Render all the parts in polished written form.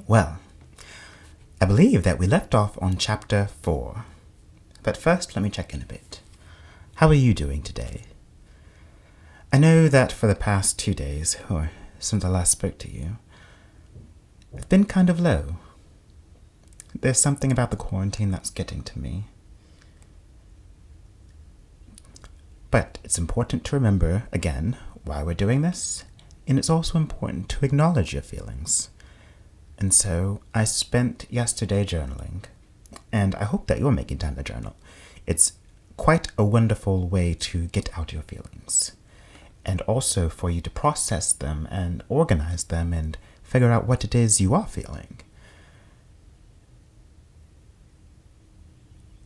Well, I believe that we left off on chapter 4. But first, let me check in a bit. How are you doing today? I know that for the past 2 days, or since I last spoke to you, it's been kind of low. There's something about the quarantine that's getting to me. But it's important to remember, again, why we're doing this, and it's also important to acknowledge your feelings. And so I spent yesterday journaling, and I hope that you're making time to journal. It's quite a wonderful way to get out your feelings, and also for you to process them and organize them and figure out what it is you are feeling.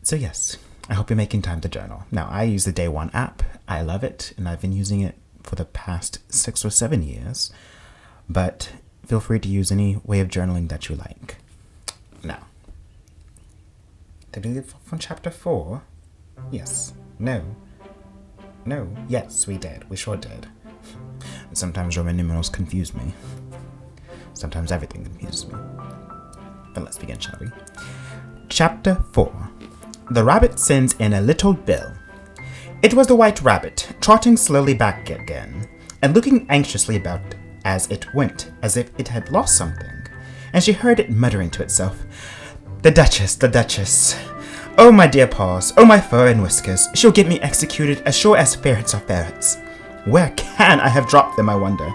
So yes, I hope you're making time to journal. Now, I use the Day One app. I love it, and I've been using it for the past 6 or 7 years. But feel free to use any way of journaling that you like. Now, did we leave from chapter 4? Yes. No. Yes, we did. We sure did. Sometimes Roman numerals confuse me. Sometimes everything confuses me. But let's begin, shall we? Chapter 4. The rabbit sends in a little bill. It was the white rabbit, trotting slowly back again, and looking anxiously about as it went, as if it had lost something, and she heard it muttering to itself, the Duchess. Oh, my dear paws, oh, my fur and whiskers, she'll get me executed as sure as ferrets are ferrets. Where can I have dropped them, I wonder?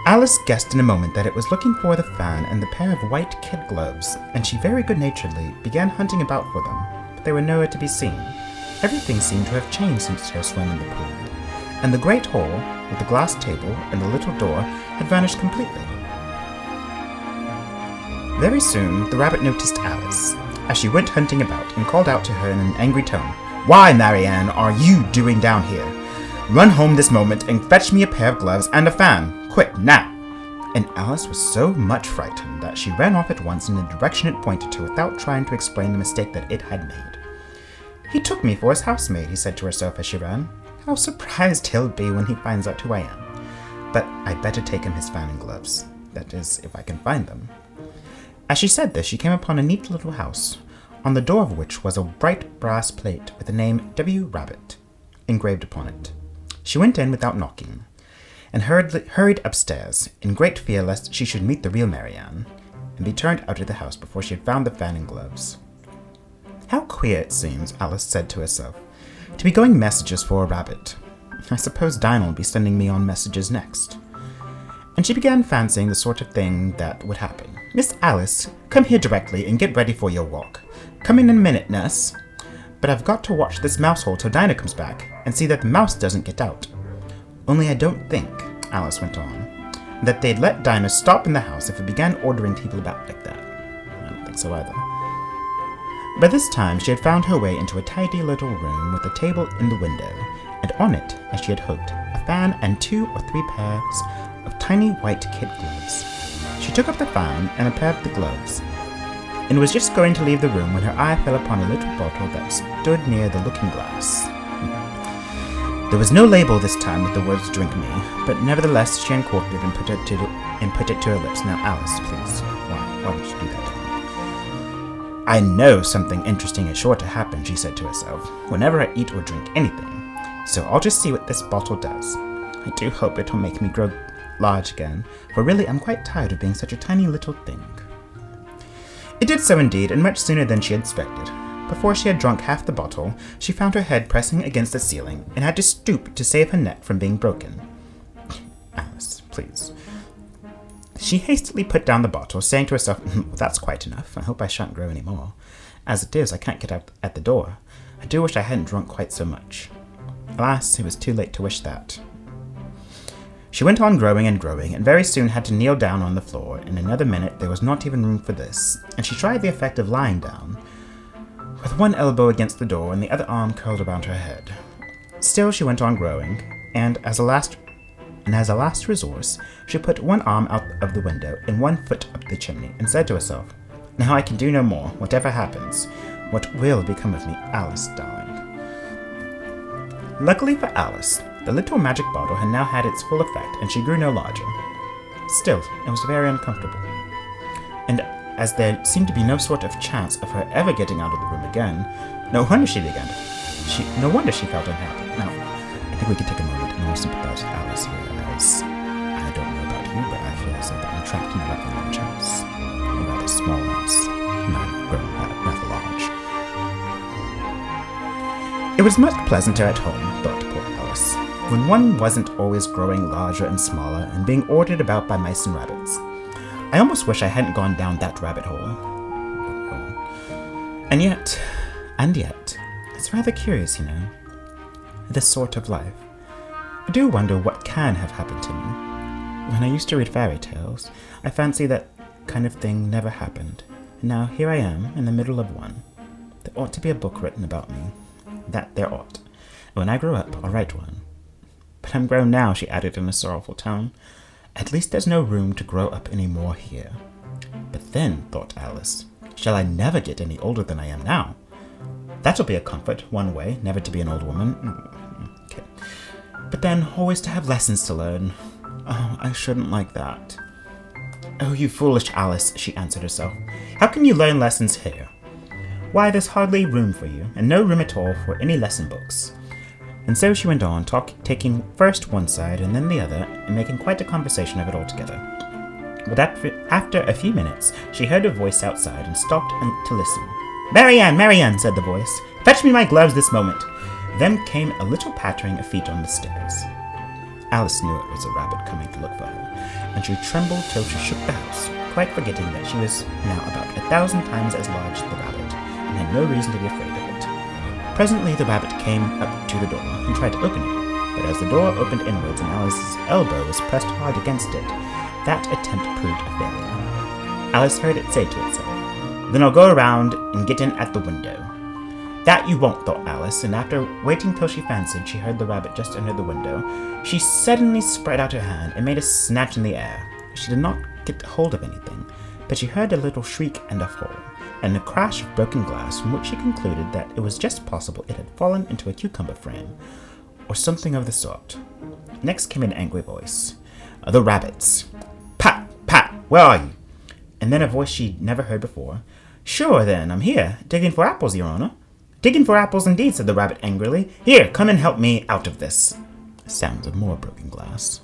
Alice guessed in a moment that it was looking for the fan and the pair of white kid gloves, and she very good-naturedly began hunting about for them, but they were nowhere to be seen. Everything seemed to have changed since her swim in the pool, and the great hall, with the glass table and the little door, had vanished completely. Very soon, the rabbit noticed Alice, as she went hunting about, and called out to her in an angry tone, "Why, Marianne, are you doing down here? Run home this moment and fetch me a pair of gloves and a fan. Quick, now!" And Alice was so much frightened that she ran off at once in the direction it pointed to without trying to explain the mistake that it had made. "He took me for his housemaid," he said to herself as she ran. "How surprised he'll be when he finds out who I am. But I'd better take him his fan and gloves. That is, if I can find them." As she said this, she came upon a neat little house, on the door of which was a bright brass plate with the name W. Rabbit engraved upon it. She went in without knocking, and hurried upstairs, in great fear lest she should meet the real Marianne, and be turned out of the house before she had found the fan and gloves. "How queer it seems," Alice said to herself, "to be going messages for a rabbit. I suppose Dinah will be sending me on messages next." And she began fancying the sort of thing that would happen. "Miss Alice, come here directly and get ready for your walk. Come in a minute, nurse. But I've got to watch this mouse hole till Dinah comes back, and see that the mouse doesn't get out. Only I don't think," Alice went on, "that they'd let Dinah stop in the house if it began ordering people about like that. I don't think so either." By this time she had found her way into a tidy little room with a table in the window, and on it, as she had hoped, a fan and 2 or 3 pairs of tiny white kid gloves. She took up the fan and a pair of the gloves, and was just going to leave the room when her eye fell upon a little bottle that stood near the looking-glass. There was no label this time with the words "drink me," but nevertheless she uncorked it and put it to her lips. "Now, Alice, please, why would you do that, darling?" "I know something interesting is sure to happen," she said to herself, "whenever I eat or drink anything, so I'll just see what this bottle does. I do hope it'll make me grow large again, for really I'm quite tired of being such a tiny little thing." It did so indeed, and much sooner than she had expected. Before she had drunk half the bottle, she found her head pressing against the ceiling, and had to stoop to save her neck from being broken. "Alice, please." She hastily put down the bottle, saying to herself, "Well, that's quite enough. I hope I shan't grow any more. As it is, I can't get out at the door. I do wish I hadn't drunk quite so much." Alas, it was too late to wish that. She went on growing and growing, and very soon had to kneel down on the floor. In another minute there was not even room for this, and she tried the effect of lying down, with one elbow against the door and the other arm curled around her head. Still she went on growing, and as a last resource, she put one arm out of the window and 1 foot up the chimney, and said to herself, "Now I can do no more, whatever happens. What will become of me, Alice, darling?" Luckily for Alice, the little magic bottle had now had its full effect, and she grew no larger. Still, it was very uncomfortable. and as there seemed to be no sort of chance of her ever getting out of the room again, no wonder she felt unhappy. Now, I think we could take a moment and all sympathize with Alice here, as I don't know about you, but I feel as though I'm trapped in a rather large house. A rather small house, and I'm grown rather large. It was much pleasanter at home, thought poor Alice, when one wasn't always growing larger and smaller and being ordered about by mice and rabbits. I almost wish I hadn't gone down that rabbit hole. And yet, it's rather curious, this sort of life. I do wonder what can have happened to me. When I used to read fairy tales, I fancy that kind of thing never happened. And now here I am, in the middle of one. There ought to be a book written about me. That there ought. And when I grow up, I'll write one. But I'm grown now, she added in a sorrowful tone. At least there's no room to grow up any more here. But then, thought Alice, shall I never get any older than I am now? That'll be a comfort, one way, never to be an old woman. Okay. But then, always to have lessons to learn. Oh, I shouldn't like that. Oh, you foolish Alice, she answered herself. How can you learn lessons here? Why, there's hardly room for you, and no room at all for any lesson books. And so she went on, taking first one side and then the other, and making quite a conversation of it altogether. But after a few minutes, she heard a voice outside and stopped to listen. Marianne, said the voice. Fetch me my gloves this moment. Then came a little pattering of feet on the stairs. Alice knew it was a rabbit coming to look for her, and she trembled till she shook the house, quite forgetting that she was now about 1,000 times as large as the rabbit, and had no reason to be afraid of it. Presently the rabbit came up to the door and tried to open it, but as the door opened inwards and Alice's elbow was pressed hard against it, that attempt proved a failure. Alice heard it say to itself, Then I'll go around and get in at the window. That you won't, thought Alice, and after waiting till she fancied she heard the rabbit just under the window, she suddenly spread out her hand and made a snatch in the air. She did not get hold of anything, but she heard a little shriek and a fall, and a crash of broken glass from which she concluded that it was just possible it had fallen into a cucumber frame, or something of the sort. Next came an angry voice. The rabbits. Pat, where are you? And then a voice she'd never heard before. Sure then, I'm here, digging for apples, Your Honor. Digging for apples indeed, said the rabbit angrily. Here, come and help me out of this. Sounds of more broken glass.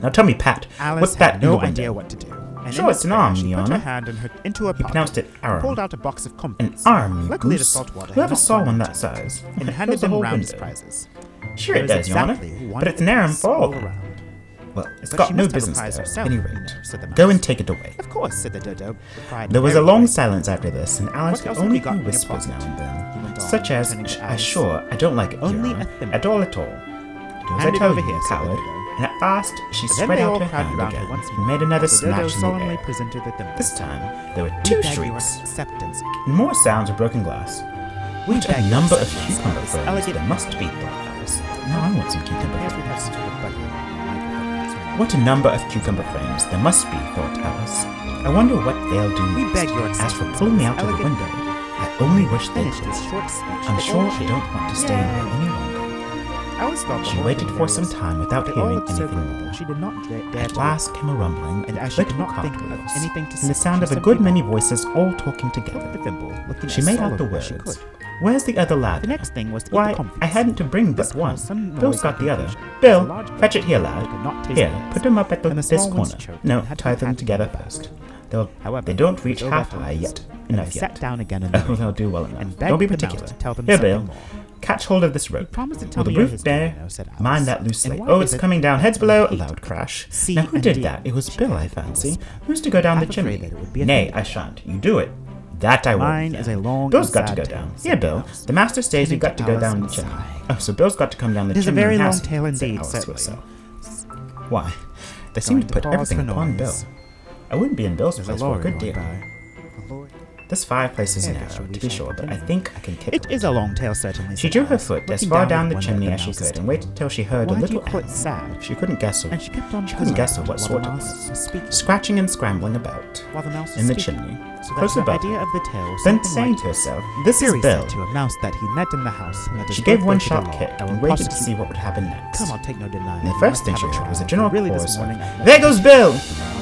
Now tell me, Pat, what's that in the window? Alice had no idea what to do. And sure, it's an arm, Your Honor. She put her hand into her pocket. He pronounced it arm. Pulled out a box of comfits. An arm, you Luckily, goose. the saltwater Whoever had saw not one fallen that into it, size? and It handed fills the them whole round as window. prizes. Sure it does, Your Honor. But it's an arm for all of them. Well, it's But got she no must have a business prize there, herself, at any you rate. know, said the mouse. Go and take it away. Of course, said the dodo. There was a long silence after this, and Alice What could else have only you got hear in your whispers now pocket? and He then, went on, such as, turning to I Alice. sure, I don't like it, Only Your Honor. a thimble. At all. Do as I Hand it tell over you, here, said the coward. dodo. And at last, she But then spread they out all her crowded hand round her again, once and more. made another The dodo snatch in the solemnly air. presented the thimble. This time, there were We two beg your shrieks, acceptance. and more sounds of broken glass. We What beg a your number of acceptance cucumber of this frames elegant there must be, thought Alice. Now I want some cucumber Yes, we frames. have such a good buddy. What a number of cucumber frames there must be, thought Alice. I wonder what they'll do We next. beg your As for acceptance pulling of me this out of the elegant window, I only wish they Finished could. this short speech. I'm the sure old I chief. don't want to stay in here any longer. Alice felt the She whole waited thing for some hilarious. time without They all hearing looked so anything brave, more. She did not dare At to last came a rumbling and and as she could little not think of cartwheels, anything to and the say, sound she of a simply good many voices all talking took together. the thimble, looking She as made out the solemn as she words. could. Where's the other lad? The next thing was to eat Why, the comfits. I hadn't to bring This but one. caused some Bill's noise got and the other. confusion. Bill, It was a large fetch it here, They lad. could not taste Here, the nuts. put them up at And the this small ones corner. choked No, and had to tie be them handed together back. first. However, They don't it was reach over half high afterwards, yet. and Enough they yet. sat down again in the Oh, room they'll do well enough. and Don't be begged the mouse particular. to tell them Here, something Bill. more. Catch hold of this He rope. promised to Will tell the me your roof history, bear? you know, said Alice. Mind that And loosely. why Oh, is it's it coming down. Heads that below. A hate loud crash. C Now, who and did D? that? It was She Bill, I added, fancy. whisper. Who's to go down the I'm afraid chimney? that it would be a Nay, thimble. I shan't. You do it. That I won't. Mine then. is a long Bill's and got to sad go tale, down. said Here, the Bill. mouse. The master says Turning you've got to to go Alice down the and chimney. sigh. Oh, so Bill's got to come down the It is a chimney. very long hasn't he? tale Said indeed, Alice to certainly. herself. Why? They seem to Going to put pause everything for upon Bill. noise. I wouldn't be in Bill's There's place a for a lorry good going deal. by. A lorry. This fireplace is Yeah, narrow, surely to be shall sure, but I continue. think I can kick It is a long tale, certainly. She said drew her Alice, foot as looking far down down at the one chimney of as she mouse's could, and tail. waited till she heard a Why do little you call it animal. sad? She couldn't guess And she kept on She couldn't guess puzzling what while sort the it mouse was. speaking. Scratching and scrambling about While the mouse in the was speaking, chimney, so that close her above. idea of the tale was Then something saying like, to herself, "This Fury is Bill." said to a mouse that he met in the house, and that his She gave word one broke the sharp law. kick I will and waited to prosecute see you. what would happen next. Come, I'll take no denying. And the You first must thing have she a heard was a trial, general for really chorus this of, morning I "There goes Bill!"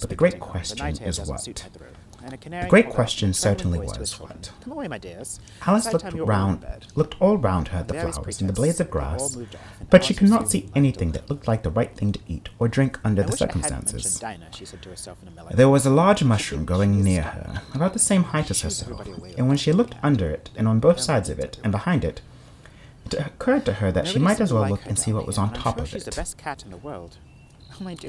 But the great question is what? The great question certainly was what? Come away, my dears. Alice looked all round her at the flowers and the blades of grass, but she could not see anything that looked like the right thing to eat or drink under the circumstances. There was a large mushroom growing near her, about the same height as herself, and when she looked under it, and on both sides of it, and behind it, it occurred to her that she might as well look and see what was on top of it.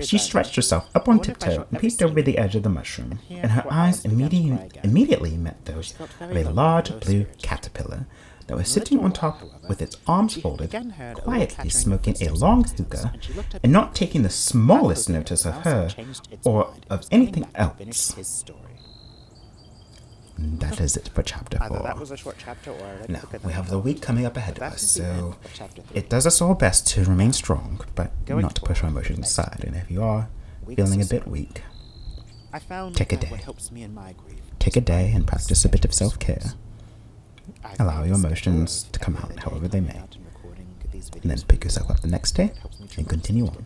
She stretched herself up on tiptoe and peeked over the edge of the mushroom, and her eyes immediately met those of a large blue caterpillar, that was sitting on top with its arms folded, quietly smoking a long hookah, and not taking the smallest notice of her or of anything else. That is it for chapter 4. That was a short chapter, or Now, we have the week coming up ahead of us, so it does us all best to remain strong, but not to push our emotions aside. And if you are feeling a bit weak, take a day. Take a day and practice a bit of self-care. Allow your emotions to come out however they may. And then pick yourself up the next day and continue on.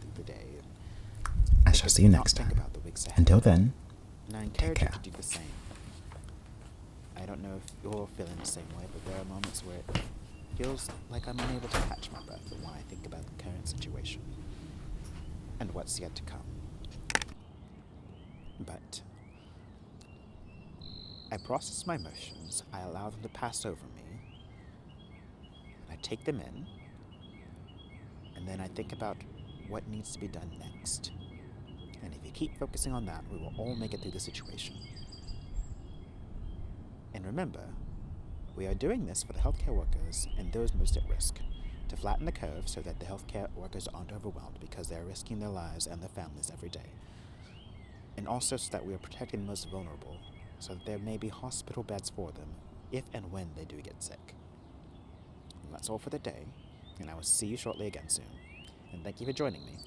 I shall see you next time. Until then, take care. I don't know if you're feeling the same way, but there are moments where it feels like I'm unable to catch my breath when I think about the current situation and what's yet to come. But I process my emotions, I allow them to pass over me, I take them in, and then I think about what needs to be done next. And if you keep focusing on that, we will all make it through the situation. And remember, we are doing this for the healthcare workers and those most at risk, to flatten the curve so that the healthcare workers aren't overwhelmed because they are risking their lives and their families every day. And also so that we are protecting the most vulnerable, so that there may be hospital beds for them if and when they do get sick. And that's all for the day, and I will see you shortly again soon. And thank you for joining me.